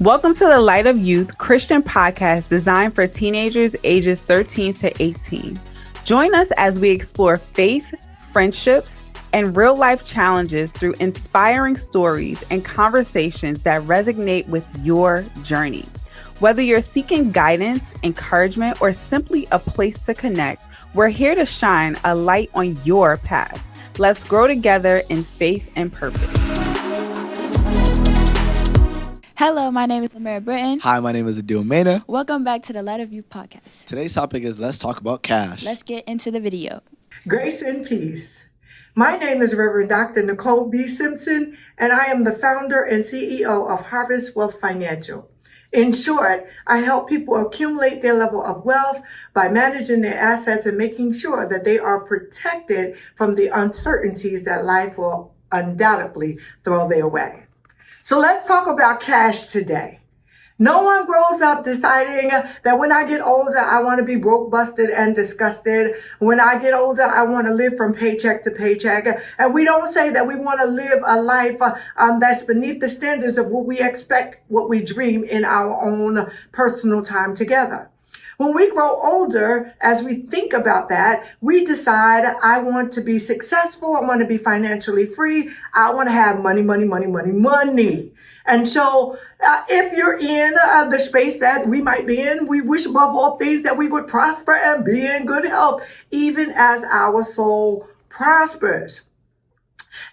Welcome to the Light of Youth Christian podcast designed for teenagers ages 13 to 18. Join us as we explore faith, friendships, and real-life challenges through inspiring stories and conversations that resonate with your journey. Whether you're seeking guidance, encouragement, or simply a place to connect, we're here to shine a light on your path. Let's grow together in faith and purpose. Hello, my name is Lamira Britton. Hi, my name is Adiel Maina. Welcome back to the Light of Youth podcast. Today's topic is Let's Talk About Cash. Let's get into the video. Grace and peace. My name is Reverend Dr. Nicole B. Simpson, and I am the founder and CEO of Harvest Wealth Financial. In short, I help people accumulate their level of wealth by managing their assets and making sure that they are protected from the uncertainties that life will undoubtedly throw their way. So let's talk about cash today. No one grows up deciding that when I get older, I want to be broke, busted, and disgusted. When I get older, I want to live from paycheck to paycheck. And we don't say that we want to live a life that's beneath the standards of what we expect, what we dream in our own personal time together. When we grow older, as we think about that, we decide, I want to be successful. I want to be financially free. I want to have money. And so if you're in the space that we might be in, we wish above all things that we would prosper and be in good health, even as our soul prospers.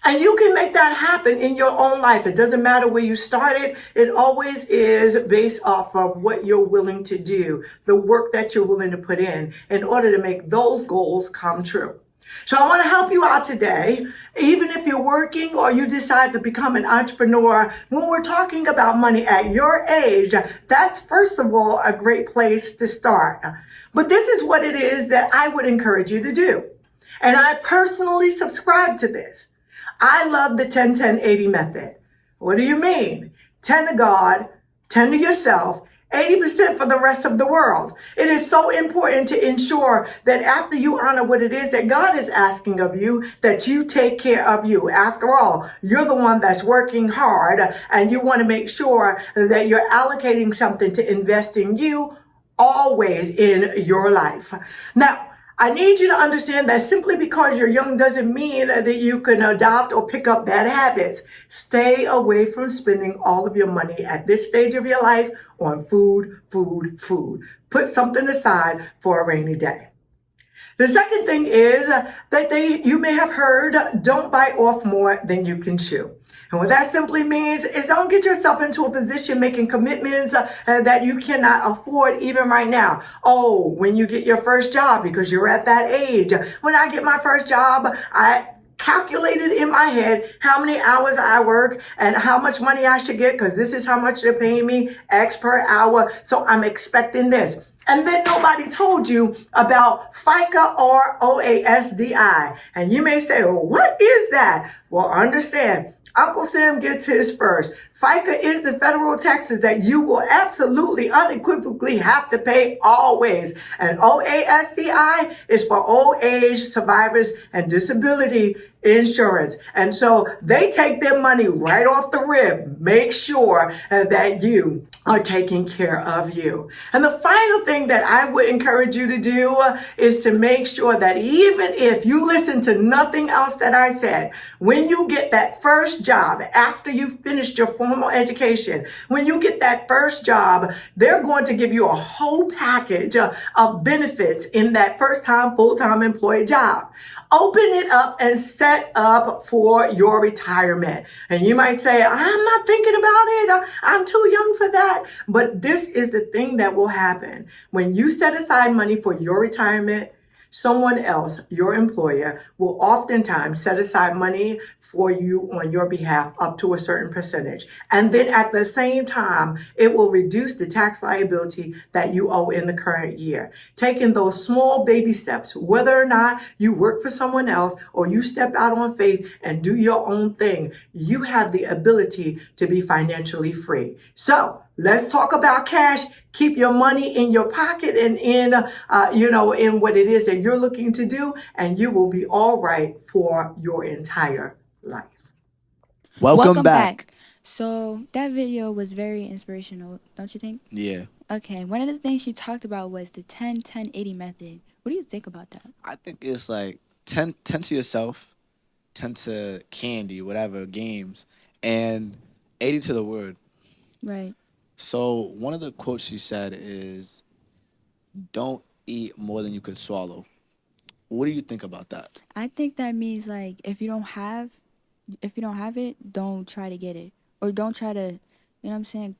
And you can make that happen in your own life. It doesn't matter where you started. It always is based off of what you're willing to do, the work that you're willing to put in order to make those goals come true. So I want to help you out today, even if you're working or you decide to become an entrepreneur. When we're talking about money at your age, that's first of all a great place to start. But this is what it is that I would encourage you to do. And I personally subscribe to this. I love the 10-10-80 method. What do you mean? 10 to God, 10 to yourself, 80% for the rest of the world. It is so important to ensure that after you honor what it is that God is asking of you, that you take care of you. After all, you're the one that's working hard, and you want to make sure that you're allocating something to invest in you always in your life. Now, I need you to understand that simply because you're young doesn't mean that you can adopt or pick up bad habits. Stay away from spending all of your money at this stage of your life on food. Put something aside for a rainy day. The second thing is that you may have heard, don't bite off more than you can chew. And what that simply means is don't get yourself into a position making commitments that you cannot afford even right now. Oh, when you get your first job, because you're at that age. When I get my first job, I calculated in my head how many hours I work and how much money I should get, because this is how much they're paying me, X per hour. So I'm expecting this. And then nobody told you about FICA or OASDI. And you may say, well, what is that? Well, understand, Uncle Sam gets his first. FICA is the federal taxes that you will absolutely, unequivocally have to pay always. And OASDI is for old age survivors and disability insurance. And so they take their money right off the rib. Make sure that you are taking care of you. And the final thing that I would encourage you to do is to make sure that even if you listen to nothing else that I said, when you get that first job, after you've finished your formal education, when you get that first job, they're going to give you a whole package of benefits in that first time full-time employee job. Open it up and set up for your retirement. And you might say, I'm not thinking about it. I'm too young for that. But this is the thing that will happen. When you set aside money for your retirement, someone else, your employer, will oftentimes set aside money for you on your behalf up to a certain percentage. And then at the same time, it will reduce the tax liability that you owe in the current year. Taking those small baby steps, whether or not you work for someone else or you step out on faith and do your own thing, you have the ability to be financially free. So let's talk about cash. Keep your money in your pocket and in what it is that you're looking to do, and you will be all right for your entire life. Welcome back. So that video was very inspirational, don't you think? Yeah. Okay, one of the things she talked about was the 10-10-80 method. What do you think about that? I think it's like 10 to yourself, 10 to candy, whatever, games, and 80 to the word. Right. So one of the quotes she said is, don't eat more than you could swallow. What do you think about that? I think that means like if you don't have it, don't try to get it. Or don't try to, you know what I'm saying?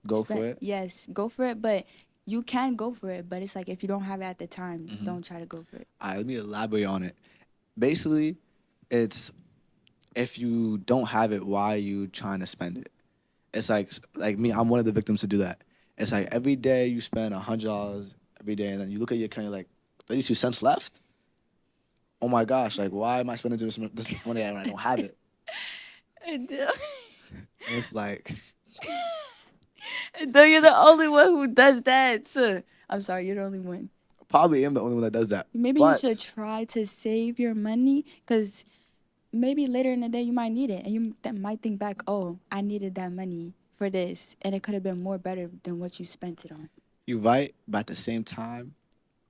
Go for it? Yes, go for it, but you can go for it, but it's like if you don't have it at the time, don't try to go for it. All right, let me elaborate on it. Basically, it's if you don't have it, why are you trying to spend it? It's like me, I'm one of the victims to do that. It's like every day you spend $100 every day, and then you look at your account, you're like, 32 cents left? Oh my gosh, like why am I spending this money when I don't have it? Adiel. And it's like, Though you're the only one who does that. I'm sorry, you're the only one. probably am the only one that does that. Maybe you should try to save your money, because maybe later in the day you might need it, and you might think back, oh, I needed that money for this, and it could have been more better than what you spent it on. You're right, but at the same time,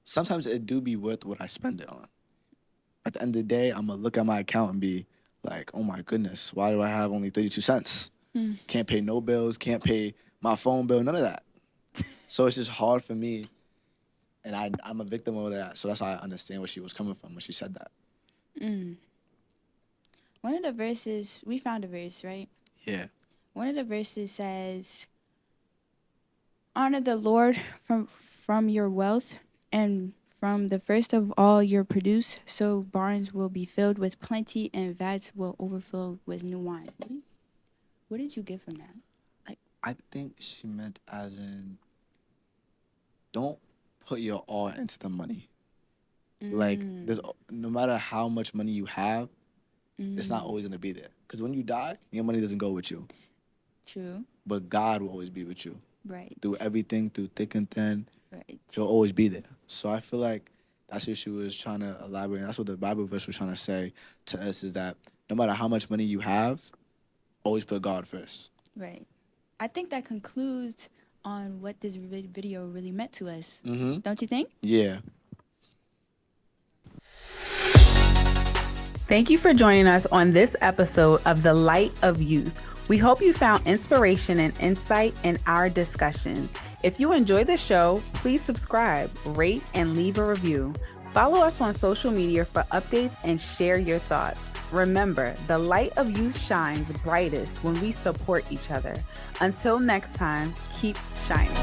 sometimes it do be worth what I spend it on. At the end of the day, I'm going to look at my account and be like, oh my goodness, why do I have only 32 cents? Can't pay no bills, can't pay my phone bill, none of that. So it's just hard for me, and I'm a victim of that. So that's why I understand where she was coming from when she said that. One of the verses, we found a verse, right? Yeah. One of the verses says, honor the Lord from your wealth and from the first of all your produce, so barns will be filled with plenty and vats will overflow with new wine. What did you get from that? I think she meant as in, don't put your all into the money. Like, no matter how much money you have, it's not always going to be there. Because when you die, your money doesn't go with you. True. But God will always be with you. Right. Through everything, through thick and thin. Right. He'll always be there. So I feel like that's what she was trying to elaborate. And that's what the Bible verse was trying to say to us, is that no matter how much money you have, always put God first. Right. I think that concludes on what this video really meant to us. Don't you think? Yeah. Thank you for joining us on this episode of The Light of Youth. We hope you found inspiration and insight in our discussions. If you enjoy the show, please subscribe, rate, and leave a review. Follow us on social media for updates and share your thoughts. Remember, the light of youth shines brightest when we support each other. Until next time, keep shining.